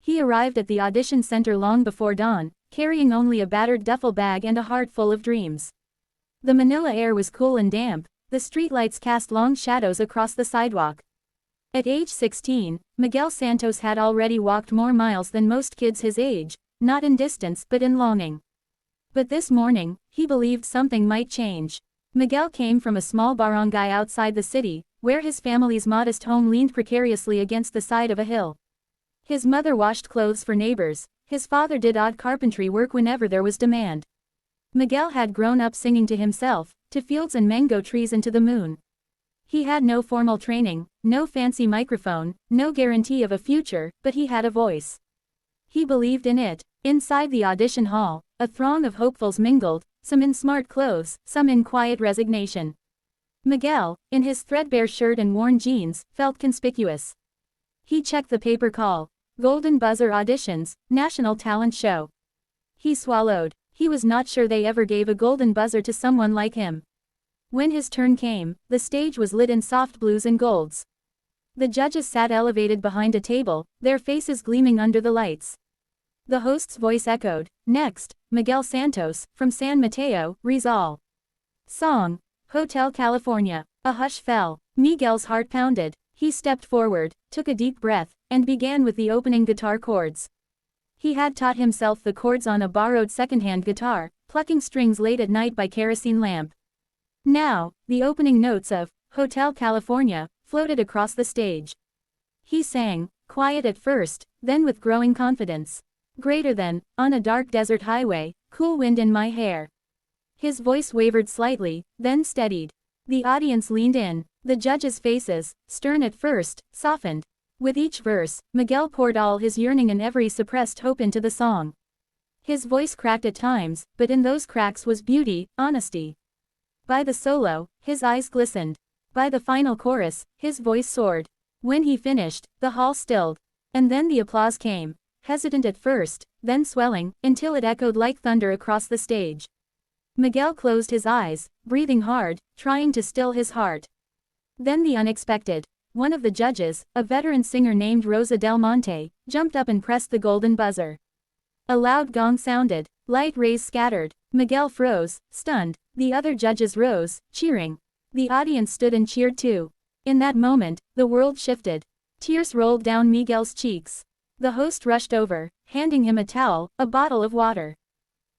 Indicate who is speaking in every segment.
Speaker 1: He arrived at the audition center long before dawn, carrying only a battered duffel bag and a heart full of dreams. The Manila air was cool and damp, the streetlights cast long shadows across the sidewalk. At age 16, Miguel Santos had already walked more miles than most kids his age, not in distance but in longing. But this morning, he believed something might change. Miguel came from a small barangay outside the city, where his family's modest home leaned precariously against the side of a hill. His mother washed clothes for neighbors, his father did odd carpentry work whenever there was demand. Miguel had grown up singing to himself, to fields and mango trees and to the moon. He had no formal training, no fancy microphone, no guarantee of a future, but he had a voice. He believed in it. Inside the audition hall, a throng of hopefuls mingled, some in smart clothes, some in quiet resignation. Miguel, in his threadbare shirt and worn jeans, felt conspicuous. He checked the paper call. Golden Buzzer auditions, national talent show. He swallowed. He was not sure they ever gave a golden buzzer to someone like him. When his turn came, the stage was lit in soft blues and golds. The judges sat elevated behind a table, their faces gleaming under the lights. The host's voice echoed, "Next, Miguel Santos, from San Mateo, Rizal." Song, Hotel California. A hush fell. Miguel's heart pounded. He stepped forward, took a deep breath, and began with the opening guitar chords. He had taught himself the chords on a borrowed secondhand guitar, plucking strings late at night by kerosene lamp. Now, the opening notes of Hotel California floated across the stage. He sang, quiet at first, then with growing confidence. Greater than, on a dark desert highway, cool wind in my hair. His voice wavered slightly, then steadied. The audience leaned in. The judges' faces, stern at first, softened. With each verse, Miguel poured all his yearning and every suppressed hope into the song. His voice cracked at times, but in those cracks was beauty, honesty. By the solo, his eyes glistened. By the final chorus, his voice soared. When he finished, the hall stilled. And then the applause came. Hesitant at first, then swelling, until it echoed like thunder across the stage. Miguel closed his eyes, breathing hard, trying to still his heart. Then the unexpected. One of the judges, a veteran singer named Rosa Del Monte, jumped up and pressed the golden buzzer. A loud gong sounded. Light rays scattered. Miguel froze, stunned. The other judges rose, cheering. The audience stood and cheered too. In that moment, the world shifted. Tears rolled down Miguel's cheeks. The host rushed over, handing him a towel, a bottle of water.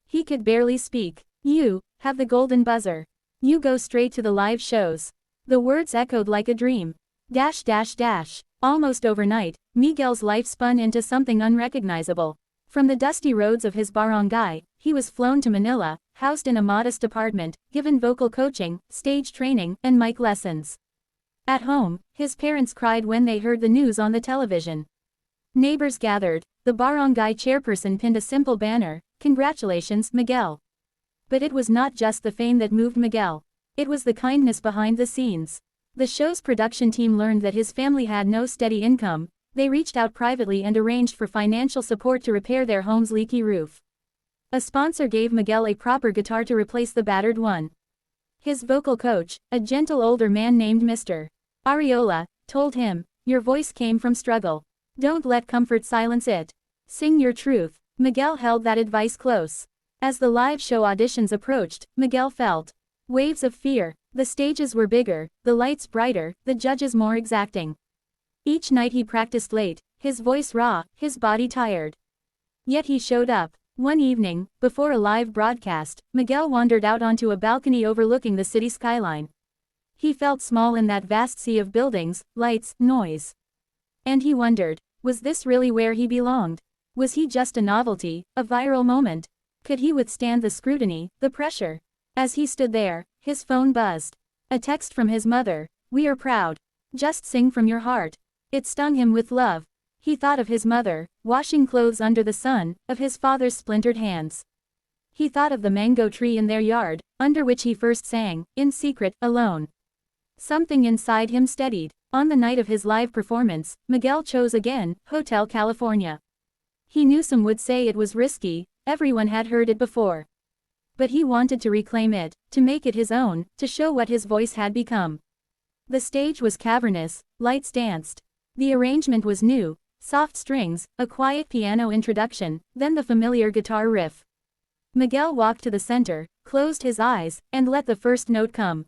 Speaker 1: He could barely speak. "You have the golden buzzer. You go straight to the live shows." The words echoed like a dream. Dash dash dash. Almost overnight, Miguel's life spun into something unrecognizable. From the dusty roads of his barangay, he was flown to Manila, housed in a modest apartment, given vocal coaching, stage training, and mic lessons. At home, his parents cried when they heard the news on the television. Neighbors gathered. The barangay chairperson pinned a simple banner, "Congratulations, Miguel." But it was not just the fame that moved Miguel. It was the kindness behind the scenes. The show's production team learned that his family had no steady income. They reached out privately and arranged for financial support to repair their home's leaky roof. A sponsor gave Miguel a proper guitar to replace the battered one. His vocal coach, a gentle older man named Mr. Ariola, told him, "Your voice came from struggle. Don't let comfort silence it. Sing your truth." Miguel held that advice close. As the live show auditions approached, Miguel felt waves of fear. The stages were bigger, the lights brighter, the judges more exacting. Each night he practiced late, his voice raw, his body tired. Yet he showed up. One evening, before a live broadcast, Miguel wandered out onto a balcony overlooking the city skyline. He felt small in that vast sea of buildings, lights, noise. And he wondered, was this really where he belonged? Was he just a novelty, a viral moment? Could he withstand the scrutiny, the pressure? As he stood there, his phone buzzed. A text from his mother, "We are proud. Just sing from your heart." It stung him with love. He thought of his mother, washing clothes under the sun, of his father's splintered hands. He thought of the mango tree in their yard, under which he first sang, in secret, alone. Something inside him steadied. On the night of his live performance, Miguel chose again, Hotel California. He knew some would say it was risky, everyone had heard it before. But he wanted to reclaim it, to make it his own, to show what his voice had become. The stage was cavernous, lights danced. The arrangement was new, Soft strings, a quiet piano introduction, then the familiar guitar riff. Miguel walked to the center, closed his eyes, and let the first note come.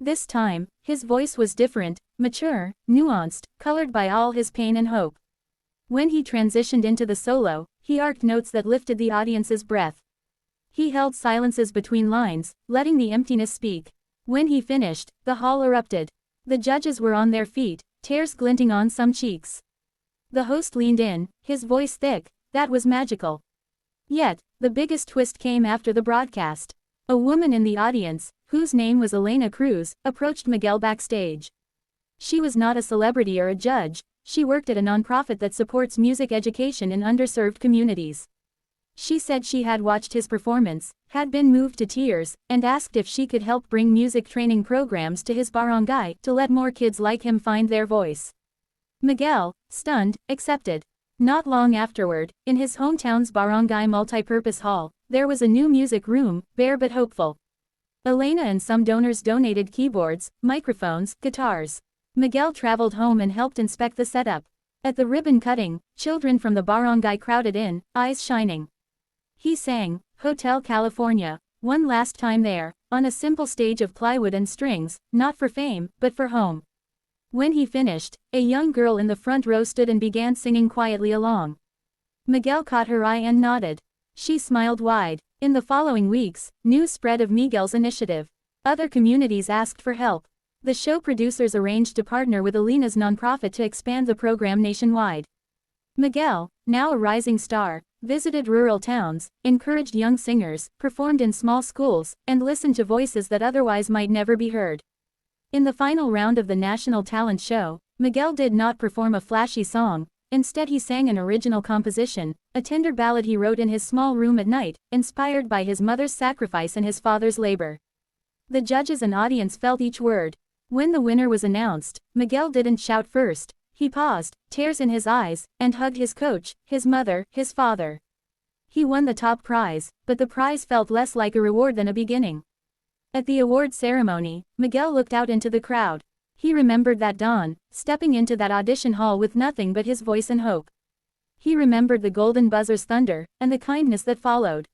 Speaker 1: This time, his voice was different, mature, nuanced, colored by all his pain and hope. When he transitioned into the solo, he arced notes that lifted the audience's breath. He held silences between lines, letting the emptiness speak. When he finished, the hall erupted. The judges were on their feet, tears glinting on some cheeks. The host leaned in, his voice thick. That was magical. Yet, the biggest twist came after the broadcast. A woman in the audience, whose name was Elena Cruz, approached Miguel backstage. She was not a celebrity or a judge, she worked at a nonprofit that supports music education in underserved communities. She said she had watched his performance, had been moved to tears, and asked if she could help bring music training programs to his barangay to let more kids like him find their voice. Miguel, stunned, accepted. Not long afterward, in his hometown's barangay multipurpose hall, there was a new music room, bare but hopeful. Elena and some donors donated keyboards, microphones, guitars. Miguel traveled home and helped inspect the setup. At the ribbon cutting, children from the barangay crowded in, eyes shining. He sang, Hotel California, one last time there, on a simple stage of plywood and strings, not for fame, but for home. When he finished, a young girl in the front row stood and began singing quietly along. Miguel caught her eye and nodded. She smiled wide. In the following weeks, news spread of Miguel's initiative. Other communities asked for help. The show producers arranged to partner with Elena's nonprofit to expand the program nationwide. Miguel, now a rising star, visited rural towns, encouraged young singers, performed in small schools, and listened to voices that otherwise might never be heard. In the final round of the national talent show, Miguel did not perform a flashy song. Instead he sang an original composition, a tender ballad he wrote in his small room at night, inspired by his mother's sacrifice and his father's labor. The judges and audience felt each word. When the winner was announced, Miguel didn't shout first. He paused, tears in his eyes, and hugged his coach, his mother, his father. He won the top prize, but the prize felt less like a reward than a beginning. At the award ceremony, Miguel looked out into the crowd. He remembered that dawn, stepping into that audition hall with nothing but his voice and hope. He remembered the golden buzzer's thunder, and the kindness that followed.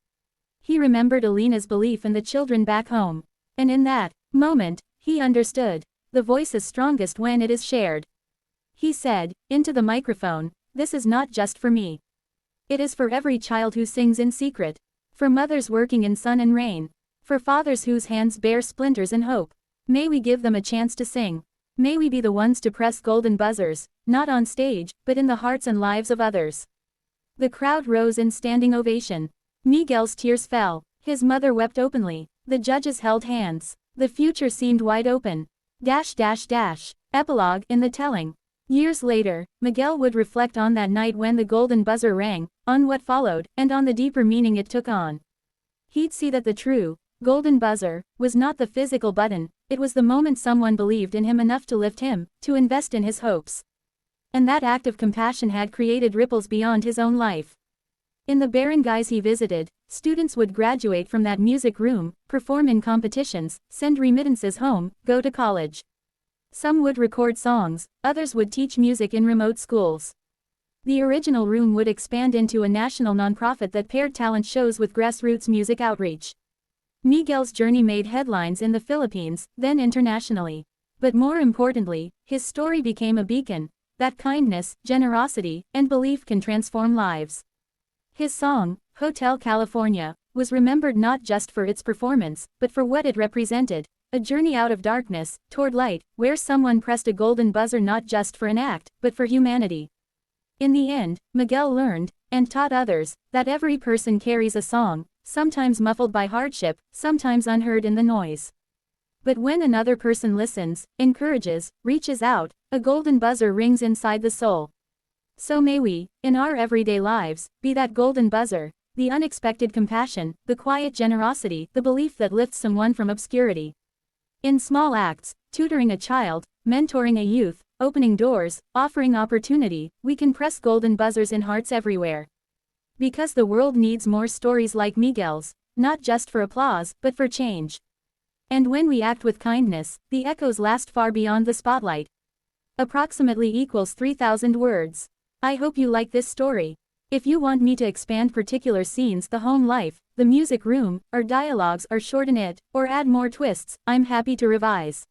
Speaker 1: He remembered Elena's belief and the children back home. And in that moment, he understood. The voice is strongest when it is shared. He said, into the microphone, this is not just for me. It is for every child who sings in secret. For mothers working in sun and rain. For fathers whose hands bear splinters and hope. May we give them a chance to sing. May we be the ones to press golden buzzers, not on stage, but in the hearts and lives of others. The crowd rose in standing ovation. Miguel's tears fell. His mother wept openly. The judges held hands. The future seemed wide open. Epilogue in the telling. Years later, Miguel would reflect on that night when the golden buzzer rang, on what followed, and on the deeper meaning it took on. He'd see that the true, golden buzzer, was not the physical button, it was the moment someone believed in him enough to lift him, to invest in his hopes. And that act of compassion had created ripples beyond his own life. In the barangays he visited, students would graduate from that music room, perform in competitions, send remittances home, go to college. Some would record songs, others would teach music in remote schools. The original room would expand into a national nonprofit that paired talent shows with grassroots music outreach. Miguel's journey made headlines in the Philippines, then internationally. But more importantly, his story became a beacon, that kindness, generosity, and belief can transform lives. His song, Hotel California, was remembered not just for its performance, but for what it represented, a journey out of darkness, toward light, where someone pressed a golden buzzer not just for an act, but for humanity. In the end, Miguel learned, and taught others, that every person carries a song, sometimes muffled by hardship, sometimes unheard in the noise. But when another person listens, encourages, reaches out, a golden buzzer rings inside the soul. So may we, in our everyday lives, be that golden buzzer, the unexpected compassion, the quiet generosity, the belief that lifts someone from obscurity. In small acts, tutoring a child, mentoring a youth, opening doors, offering opportunity, we can press golden buzzers in hearts everywhere. Because the world needs more stories like Miguel's, not just for applause, but for change. And when we act with kindness, the echoes last far beyond the spotlight. Approximately equals 3,000 words. I hope you like this story. If you want me to expand particular scenes, the home life, the music room, or dialogues, or shorten it, or add more twists, I'm happy to revise.